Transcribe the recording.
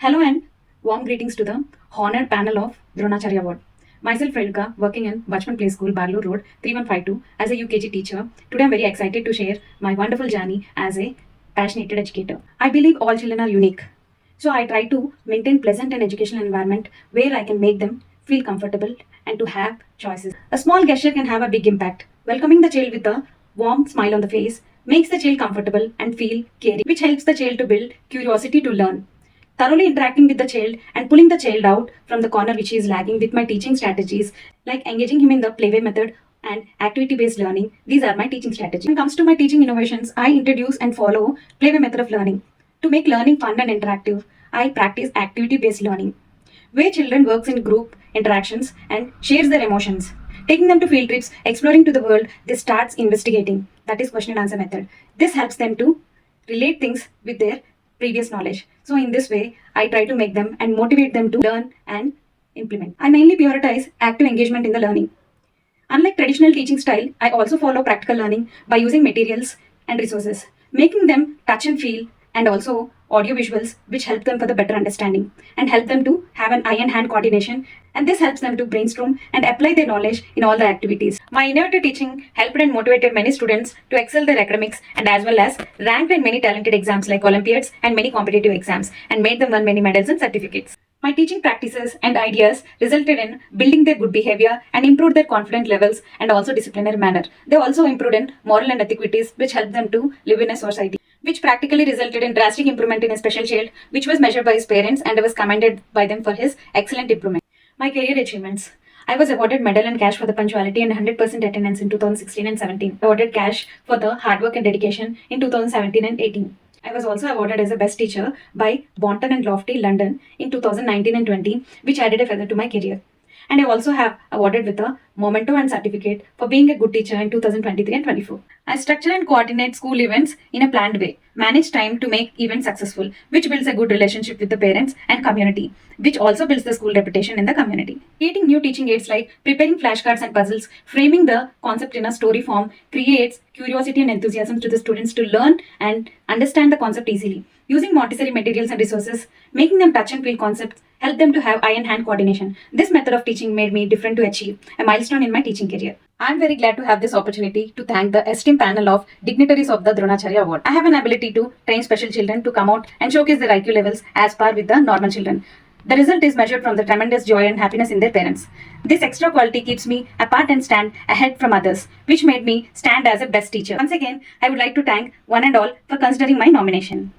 Hello and warm greetings to the honored panel of Dronacharya Award. Myself, Renuka, working in Bachman Play School, Bangalore Road, 3152, as a UKG teacher. Today, I'm very excited to share my wonderful journey as a passionate educator. I believe all children are unique, so I try to maintain pleasant and educational environment where I can make them feel comfortable and to have choices. A small gesture can have a big impact. Welcoming the child with a warm smile on the face makes the child comfortable and feel caring, which helps the child to build curiosity to learn. Thoroughly interacting with the child and pulling the child out from the corner which he is lagging with my teaching strategies, like engaging him in the playway method and activity-based learning. These are my teaching strategies. When it comes to my teaching innovations, I introduce and follow playway method of learning. To make learning fun and interactive, I practice activity-based learning, where children works in group interactions and shares their emotions. Taking them to field trips, exploring to the world, they starts investigating. That is question and answer method. This helps them to relate things with their previous knowledge. So in this way, I try to make them and motivate them to learn and implement. I mainly prioritize active engagement in the learning. Unlike traditional teaching style, I also follow practical learning by using materials and resources, making them touch and feel, and also audio visuals which help them for the better understanding and help them to have an eye and hand coordination, and this helps them to brainstorm and apply their knowledge in all the activities. My innovative teaching helped and motivated many students to excel their academics and as well as ranked in many talented exams like Olympiads and many competitive exams and made them win many medals and certificates. My teaching practices and ideas resulted in building their good behavior and improved their confidence levels and also disciplinary manner. They also improved in moral and etiquities which helped them to live in a society, which practically resulted in drastic improvement in a special child, which was measured by his parents and was commended by them for his excellent improvement. My career achievements. I was awarded medal and cash for the punctuality and 100% attendance in 2016 and 17. Awarded cash for the hard work and dedication in 2017 and 18. I was also awarded as a best teacher by Bonton and Lofty, London in 2019 and 20, which added a feather to my career. And I also have awarded with a memento and certificate for being a good teacher in 2023 and 24. I structure and coordinate school events in a planned way, manage time to make events successful, which builds a good relationship with the parents and community, which also builds the school reputation in the community. Creating new teaching aids like preparing flashcards and puzzles, framing the concept in a story form creates curiosity and enthusiasm to the students to learn and understand the concept easily. Using Montessori materials and resources, making them touch and feel concepts, help them to have eye and hand coordination. This method of teaching made me different to achieve a milestone in my teaching career. I am very glad to have this opportunity to thank the esteemed panel of dignitaries of the Dronacharya Award. I have an ability to train special children to come out and showcase their IQ levels as par with the normal children. The result is measured from the tremendous joy and happiness in their parents. This extra quality keeps me apart and stand ahead from others, which made me stand as a best teacher. Once again, I would like to thank one and all for considering my nomination.